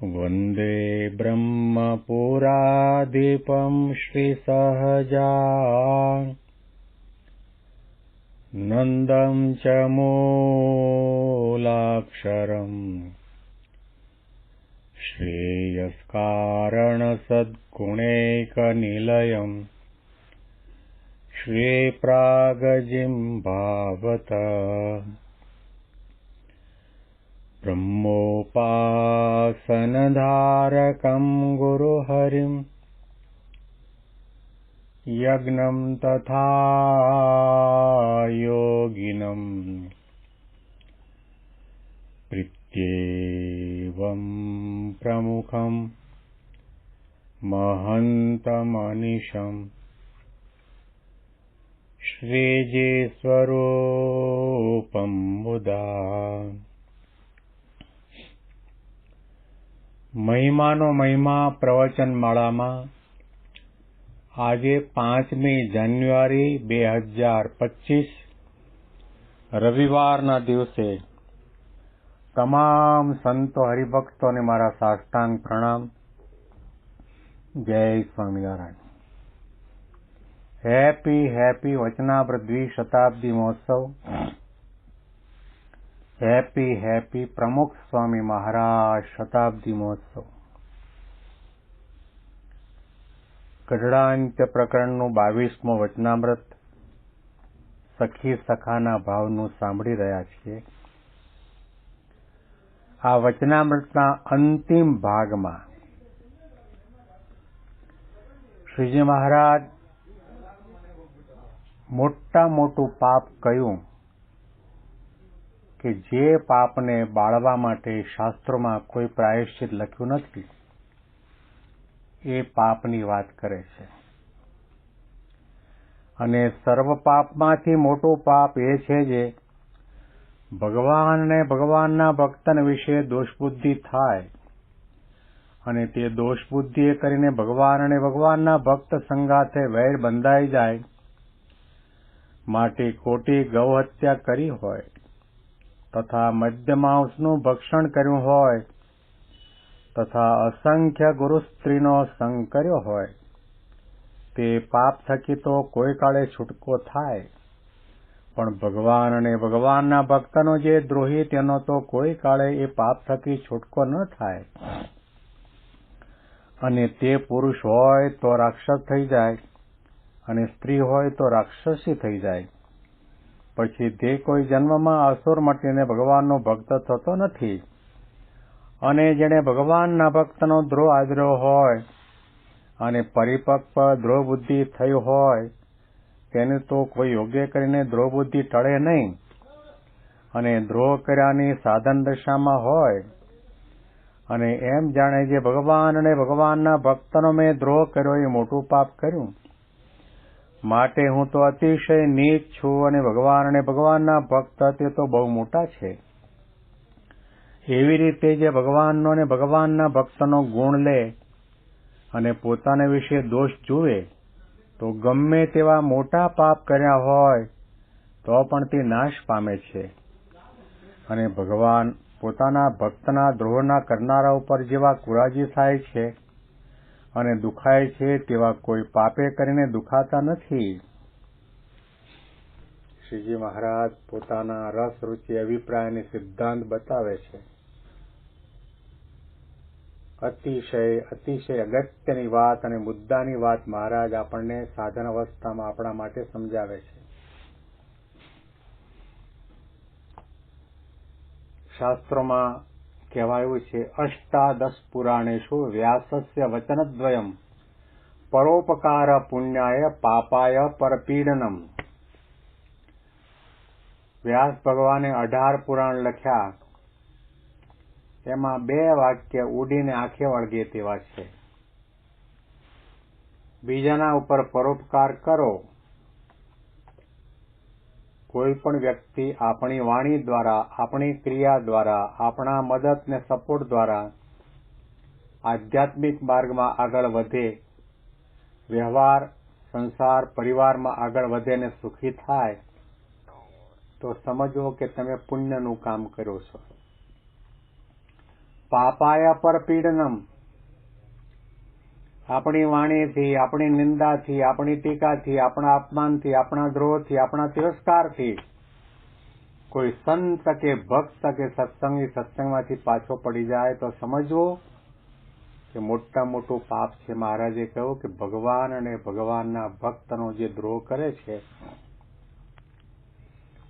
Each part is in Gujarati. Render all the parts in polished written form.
वन्दे ब्रह्मपुराधिपं श्रीसहजानन्दं च मूलाक्षरम् श्रेयस्कारणसद्गुणैकनिलयम् श्रीप्रागजिह्वावत ब्रह्मोपासनधारकं गुरुहरिं यज्ञं तथा योगिनं प्रीत्येवं प्रमुखं महन्तमनिशम् श्रीजीस्वरूपं मुदा મહિમાનો મહિમા પ્રવચન માળામાં આજે 5મી જાન્યુઆરી 2025 રવિવારના દિવસે તમામ સંતો હરિભક્તોને મારા સાષ્ટાંગ પ્રણામ. જય સ્વામિનારાયણ. હેપી વચનામૃત દ્વિશતાબ્દી મહોત્સવ. હેપી પ્રમુખ સ્વામી મહારાજ શતાબ્દી મહોત્સવ. ગઢડાંત્ય પ્રકરણનું 22મું વચનામૃત સખી સખાના ભાવનું સાંભળી રહ્યા છીએ. આ વચનામૃતના અંતિમ ભાગમાં શ્રીજી મહારાજ મોટું પાપ કયું કે જે પાપને બાળવા માટે શાસ્ત્રોમાં કોઈ પ્રાયશ્ચિત લખ્યું નથી, એ પાપની વાત કરે છે. અને સર્વ પાપમાંથી મોટું પાપ એ છે જે ભગવાન અને ભગવાનના ભક્તન વિશે દોષબુદ્ધિ થાય અને તે દોષબુદ્ધિ કરીને ભગવાન અને ભગવાનના ભક્ત સંગાથે વૈર બંધાઈ જાય માટે ખોટી ગૌહત્યા કરી હોય તથા મદ્યમાંસનું ભક્ષણ કર્યું હોય તથા અસંખ્ય ગુરુ સ્ત્રીનો સંગ કર્યો હોય, તે પાપ થકી તો કોઈ કાળે છૂટકો થાય, પણ ભગવાન અને ભગવાનના ભક્તનો જે દ્રોહી તેનો તો કોઈ કાળે એ પાપ થકી છૂટકો ન થાય. અને તે પુરુષ હોય તો રાક્ષસ થઈ જાય અને સ્ત્રી હોય તો રાક્ષસી થઈ જાય. પછી તે કોઈ જન્મમાં અસુર મટીને ભગવાનનો ભક્ત થતો નથી. અને જેણે ભગવાનના ભક્તનો દ્રોહ આદર્યો હોય અને પરિપક્વ દ્રોહ બુદ્ધિ થઈ હોય તેને તો કોઈ યોગ્ય કરીને દ્રોહ બુદ્ધિ ટળે નહીં. અને દ્રોહ કર્યાની સાધન દશામાં હોય અને એમ જાણે જે ભગવાન અને ભગવાનના ભક્તનો મેં દ્રોહ કર્યો એ મોટું પાપ કર્યું, માટે હું તો અતિશય નીચ છું અને ભગવાન અને ભગવાનના ભક્ત તે તો બહુ મોટા છે. એવી રીતે જે ભગવાનનો અને ભગવાનના ભક્તનો ગુણ લે અને પોતાના વિશે દોષ જુએ તો ગમે તેવા મોટા પાપ કર્યા હોય તો પણ તે નાશ પામે છે. અને ભગવાન પોતાના ભક્તના દ્રોહના કરનારા ઉપર જેવા કુરાજી થાય છે અને દુખાય છે તેવા કોઈ પાપે કરીને દુખાતા નથી. શ્રીજી મહારાજ પોતાના રસ રૂચિ અભિપ્રાય સિદ્ધાંત બતાવે છે. અતિશય અગત્યની વાત અને મુદ્દાની વાત મહારાજ આપણને સાધન અવસ્થામાં આપણા માટે સમજાવે છે. શાસ્ત્રોમાં કહેવાયું છે, અષ્ટાદશ પુરાણેષુ વ્યાસસ્ય વચનદ્વયમ પરોપકાર પુણ્યાય પાપાય પરપીડનમ. વ્યાસ ભગવાને 18 પુરાણ લખ્યા, એમાં 2 વાક્ય ઉડીને આંખે વળગે તેવા છે. બીજાના ઉપર પરોપકાર કરો. કોઈ પણ વ્યક્તિ આપણી વાણી દ્વારા, આપણી ક્રિયા દ્વારા, આપણા મદદ ને સપોર્ટ દ્વારા આધ્યાત્મિક માર્ગમાં આગળ વધે, વ્યવહાર, સંસાર, પરિવારમાં આગળ વધે ને સુખી થાય તો સમજવો કે તમે પુણ્યનું કામ કર્યો છો. પાપાય પરપીડનમ. આપણી વાણીથી, આપણી નિંદાથી, આપણી ટીકાથી, આપણા અપમાનથી, આપણા દ્રોહથી, આપણા તિરસ્કારથી કોઈ સંત કે ભક્ત કે સત્સંગી સત્સંગમાંથી પાછો પડી જાય તો સમજવું કે મોટા મોટું પાપ છે. મહારાજે કહ્યું કે ભગવાન અને ભગવાનના ભક્તનો જે દ્રોહ કરે છે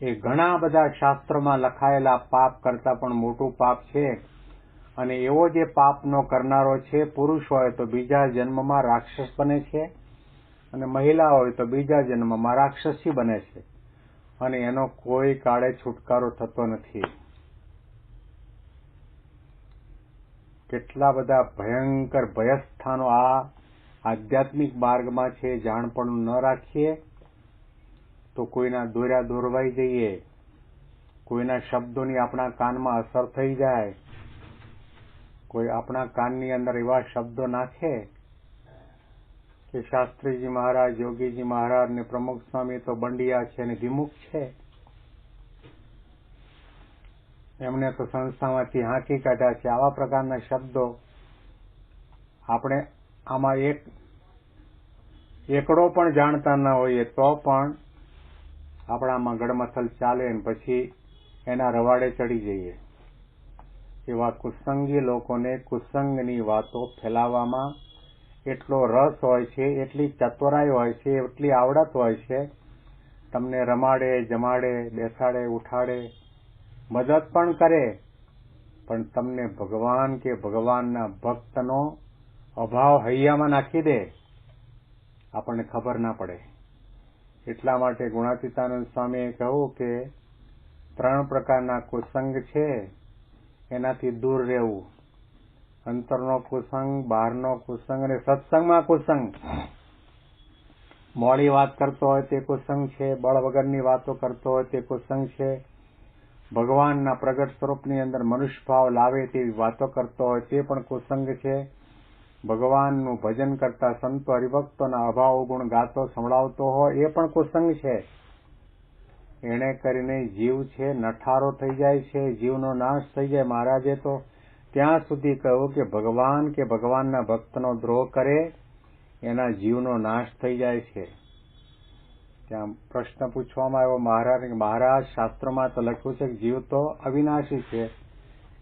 એ ઘણા બધા શાસ્ત્રોમાં લખાયેલા પાપ કરતા પણ મોટું પાપ છે. અને એવો જે પાપનો કરનારો છે પુરુષ હોય તો બીજા જન્મમાં રાક્ષસ બને છે, અને મહિલા હોય તો બીજા જન્મમાં રાક્ષસી બને છે, અને એનો કોઈ કાળે છુટકારો થતો નથી. કેટલા બધા ભયંકર ભયસ્થાનો આ આધ્યાત્મિક માર્ગમાં છે. જાણપણું ન રાખીએ તો કોઈના દોર્યા દોરવાઈ જઈએ, કોઈના શબ્દોની આપણા કાનમાં અસર થઈ જાય, કોઈ આપણા કાનની અંદર એવા શબ્દો નાખે કે શાસ્ત્રીજી મહારાજ, યોગીજી મહારાજ ને પ્રમુખ સ્વામી તો બંડિયા છે અને વિમુખ છે, એમને તો સંસ્થામાંથી હાંકી કાઢ્યા છે. આવા પ્રકારના શબ્દો આપણે આમાં એકડો પણ જાણતા ન હોઈએ તો પણ આપણામાં ગડમથલ ચાલે ને પછી એના રવાડે ચડી જઈએ. એવા કુસંગી લોકોને કુસંગની વાતો ફેલાવવામાં એટલો રસ હોય છે, એટલી ચતુરાઈ હોય છે, એટલી આવડત હોય છે. તમને રમાડે, જમાડે, બેસાડે, ઉઠાડે, મદદ પણ કરે, પણ તમને ભગવાન કે ભગવાનના ભક્તનો અભાવ હૈયામાં નાખી દે, આપણને ખબર ના પડે. એટલા માટે ગુણાતીતાનંદ સ્વામીએ કહ્યું કે 3 પ્રકારના કુસંગ છે, એનાથી દૂર રહેવું. અંતરનો કુસંગ, બહારનો કુસંગ અને સત્સંગમાં કુસંગ. મોડી વાત કરતો હોય તે કુસંગ છે, બળ વગરની વાતો કરતો હોય તે કુસંગ છે, ભગવાનના પ્રગટ સ્વરૂપની અંદર મનુષ્ય ભાવ લાવે તેવી વાતો કરતો હોય તે પણ કુસંગ છે, ભગવાનનું ભજન કરતા સંતો હરિભક્તોના અભાવ ગુણ ગાતો સંભળાવતો હોય એ પણ કુસંગ છે. એને કરીને જીવ છે નઠારો થઈ જાય છે, જીવનો નાશ થઈ જાય. મહારાજે તો ત્યાં સુધી કહ્યું કે ભગવાન કે ભગવાનના ભક્તનો દ્રોહ કરે એના જીવનો નાશ થઈ જાય છે. ત્યાં પ્રશ્ન પૂછવામાં આવ્યો મહારાજ, શાસ્ત્રોમાં તો લખ્યું છે કે જીવ તો અવિનાશી છે,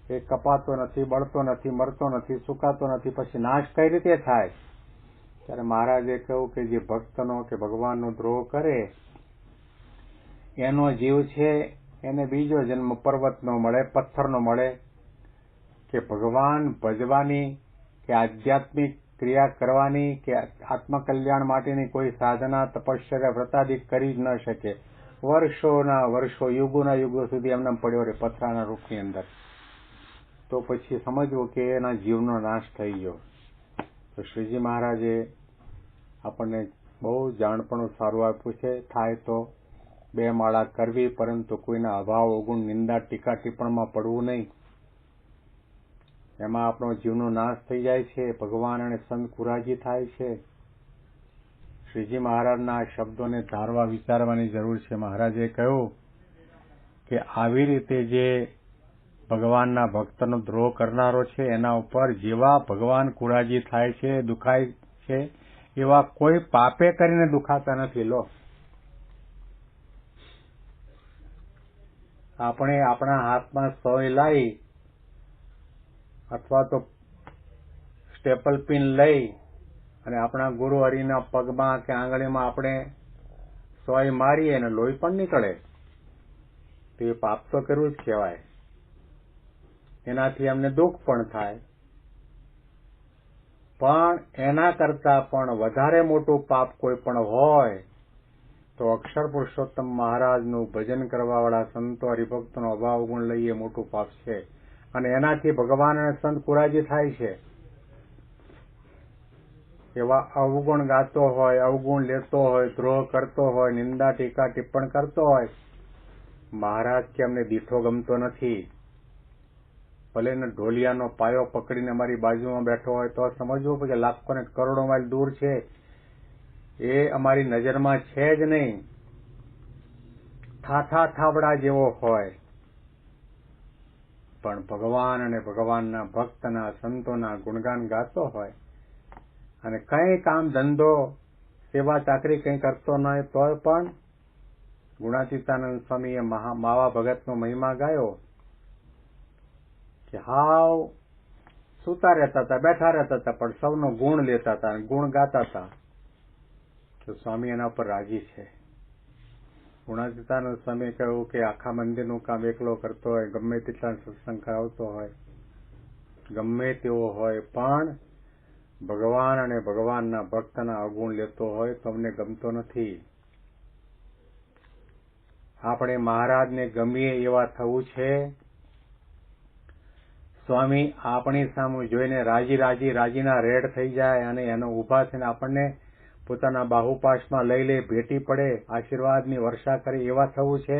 એ કપાતો નથી, બળતો નથી, મરતો નથી, સુકાતો નથી, પછી નાશ કઈ રીતે થાય? ત્યારે મહારાજે કહ્યું કે જે ભક્તનો કે ભગવાનનો દ્રોહ કરે એનો જીવ છે એને બીજો જન્મ પર્વતનો મળે, પથ્થરનો મળે, કે ભગવાન ભજવાની કે આધ્યાત્મિક ક્રિયા કરવાની કે આત્મકલ્યાણ માટેની કોઈ સાધના, તપશ્ચર્યા, વ્રતાદિક કરી જ ન શકે. વર્ષોના વર્ષો, યુગોના યુગો સુધી એમને પડ્યો રહે પથરાના રૂપની અંદર. તો પછી સમજવું કે એના જીવનો નાશ થઈ ગયો. તો શ્રીજી મહારાજે આપણને બહુ જાણપણું સારું આપ્યું છે. થાય તો 2 માળા કરવી, પરંતુ કોઈના અભાવ અવગુણ નિંદા ટીકા ટિપ્પણમાં પડવું નહીં. એમાં આપણો જીવનો નાશ થઈ જાય છે, ભગવાન અને સંત કુરાજી થાય છે. શ્રીજી મહારાજના આ શબ્દોને ધારવા વિચારવાની જરૂર છે. મહારાજે કહ્યું કે આવી રીતે જે ભગવાનના ભક્તનો દ્રોહ કરનારો છે એના ઉપર જેવા ભગવાન કુરાજી થાય છે, દુખાય છે, એવા કોઈ પાપે કરીને દુખાતા નથી. લો, આપણે આપણા હાથમાં સોય લાવી અથવા તો સ્ટેપલ પિન લઈ અને આપણા ગુરુ હરિના પગમાં કે આંગળીમાં આપણે સોય મારીએ અને લોહી પણ નીકળે તો એ પાપ તો કરવું જ કહેવાય. એનાથી અમને દુઃખ પણ થાય, પણ એના કરતા પણ વધારે મોટું પાપ કોઈ પણ હોય તો અક્ષર પુરુષોત્તમ મહારાજનું ભજન કરવાવાળા સંતો હરિભક્તોનો અભાવ ગુણ લઈએ મોટું પાપ છે. અને એનાથી ભગવાન અને સંત કુરાજી થાય છે. એવા અવગુણ ગાતો હોય, અવગુણ લેતો હોય, દ્રોહ કરતો હોય, નિંદા ટીકા ટિપ્પણ કરતો હોય, મહારાજ કે અમને દીઠો ગમતો નથી. ભલે ને ઢોલિયાનો પાયો પકડીને અમારી બાજુમાં બેઠો હોય તો સમજવું કે લાખો ને કરોડો માઇલ દૂર છે, એ અમારી નજરમાં છે જ નહીં. થાથા થાબડા જેવો હોય પણ ભગવાન અને ભગવાનના ભક્તના સંતોના ગુણગાન ગાતો હોય અને કંઈ કામ ધંધો સેવા ચાકરી કંઈ કરતો ન હોય તો પણ ગુણાતીતાનંદ સ્વામીએ માવા ભગતનો મહિમા ગાયો કે હાવ સૂતા રહેતા હતા, બેઠા રહેતા હતા, પણ સૌનો ગુણ લેતા હતા અને ગુણ ગાતા હતા તો સ્વામી એના પર રાજી છે. ગુણાતીતાનંદ સ્વામીએ કહ્યું કે આખા મંદિરનું કામ એકલો કરતો હોય, ગમે તેટલા સત્સંગ કરાવતો હોય, ગમે તેવો હોય, પણ ભગવાન અને ભગવાનના ભક્તના અવગુણ લેતો હોય તો અમને ગમતો નથી. આપણે મહારાજને ગમીએ એવા થવું છે. સ્વામી આપણી સામે જોઈને રાજીના રેડ થઈ જાય અને એનો ઊભા થઈને આપણને પોતાના બાહુપાશમાં લઈ લે, ભેટી પડે, આશીર્વાદની વર્ષા કરે એવા થવું છે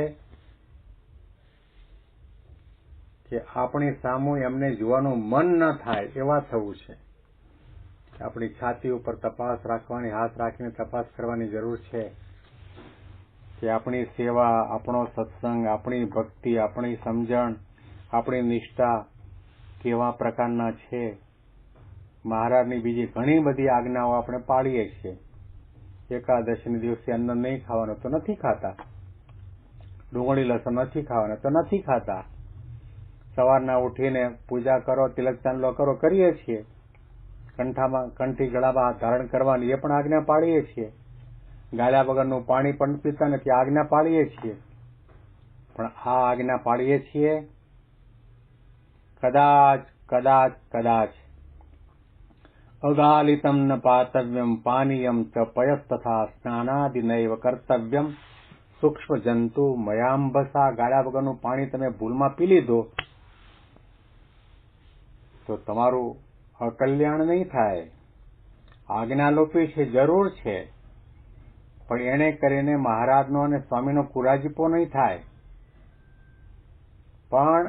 કે આપણી સામું એમને જોવાનું મન ન થાય એવા થવું છે. આપણી છાતી ઉપર તપાસ રાખવાની, હાથ રાખીને તપાસ કરવાની જરૂર છે કે આપણી સેવા, આપણો સત્સંગ, આપણી ભક્તિ, આપણી સમજણ, આપણી નિષ્ઠા કેવા પ્રકારના છે. મહારાજની બીજી ઘણી બધી આજ્ઞાઓ આપણે પાળીએ છીએ. એકાદશીના દિવસે અન્ન નહીં ખાવાનું તો નથી ખાતા, ડુંગળી લસણ નથી ખાવાના તો નથી ખાતા, સવારના ઉઠીને પૂજા કરો, તિલક ચાંદલો કરો, કરીએ છીએ. કંઠી ગળામાં ધારણ કરવાની એ પણ આજ્ઞા પાળીએ છીએ. ગાળ્યા વગરનું પાણી પણ પીતા નથી, આજ્ઞા પાળીએ છીએ. પણ આ આજ્ઞા પાળીએ છીએ કદાચ અગાલિતમ ન પાતવ્યમ પાનીયમ ચ પયસ્તથા સ્નાનાદિ નૈવ કર્તવ્યમ સૂક્ષ્મ જંતુ મયાંબસા. ગાળ્યા વગરનું પાણી તમે ભૂલમાં પી લીધો તો તમારું અકલ્યાણ નહીં થાય. આજ્ઞા લોપી છે, જરૂર છે, પણ એને કરીને મહારાજનો અને સ્વામીનો કુરાજીપો નહીં થાય. પણ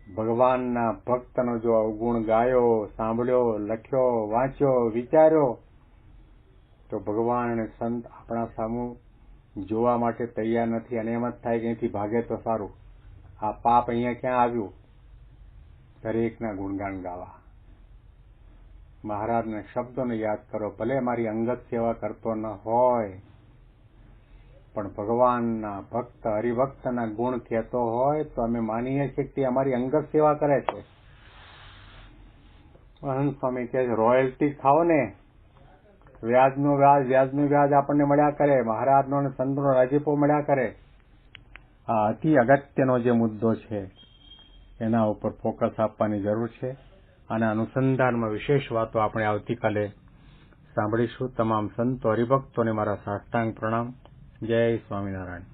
ભગવાનના ભક્તનો જો અવગુણ ગાયો, સાંભળ્યો, લખ્યો, વાંચ્યો, વિચાર્યો તો ભગવાન અને સંત આપણા સામું જોવા માટે તૈયાર નથી અને એમ જ થાય કે અહીંથી ભાગે તો સારું. આ પાપ અહીંયા ક્યાં આવ્યું? દરેકના ગુણગાન ગાવા, મહારાજના શબ્દોને યાદ કરો. ભલે મારી અંગત સેવા કરતો ન હોય પણ ભગવાનના ભક્ત હરિભક્તના ગુણ કહેતો હોય તો અમે માનીએ છીએ કે અમારી અંગત સેવા કરે છે. મહંત સ્વામી કહે છે રોયલ્ટી ખાઓ ને, વ્યાજનું વ્યાજ આપણને મળ્યા કરે, મહારાજનો અને સંતનો રાજીપો મળ્યા કરે. આ અતિ અગત્યનો જે મુદ્દો છે એના ઉપર ફોકસ આપવાની જરૂર છે. આના અનુસંધાનમાં વિશેષ વાતો આપણે આવતીકાલે સાંભળીશું. તમામ સંતો હરિભક્તોને મારા સાષ્ટાંગ પ્રણામ. જય સ્વામિનારાયણ.